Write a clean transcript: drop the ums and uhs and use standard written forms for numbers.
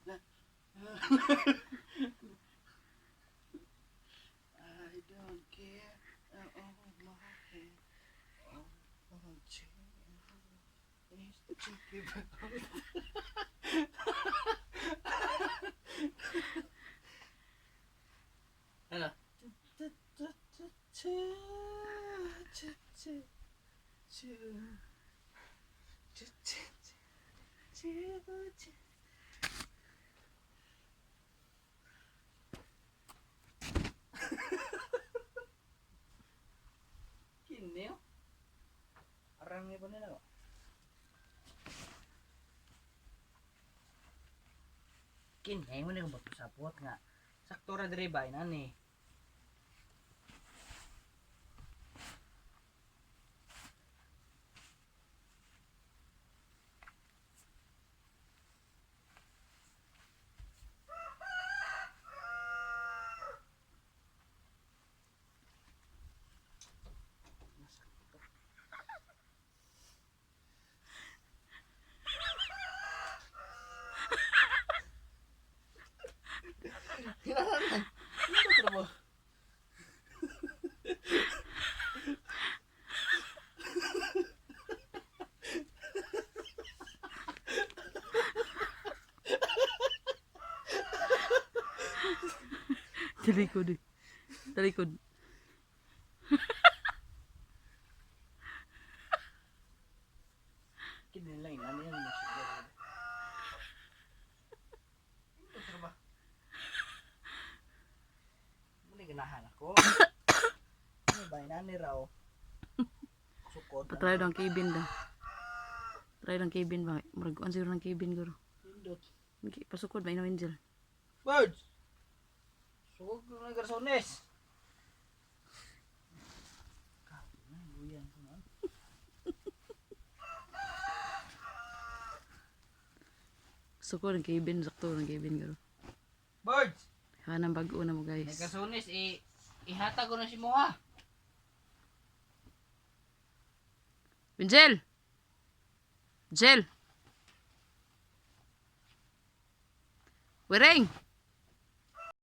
I don't care. Oh my head. Oh my chair. It's the chicken. Ano? Kini oh. Arangnya pa nila. Kini mo na kung sapot nga. Sakto ra diri ba inani. Kailangan. Ano trabaho? Talikod eh. Talikod. Kinalain ano yan mo siguro. Ano trabaho? Muli ganahan ako. Ano ba inani raw? Sukod. Patry lang cabin daw. Try lang cabin ba? Maraguan siguro ng cabin guro. Pindot. Pasukod ba ina Angel? Birds! Sugod na garsones. Sukod ng cabin, sakto ng cabin guro. Birds! Hanang bago na mo guys. Nagkasunis, ihata ko na si Moha. Angel! Angel! Wering!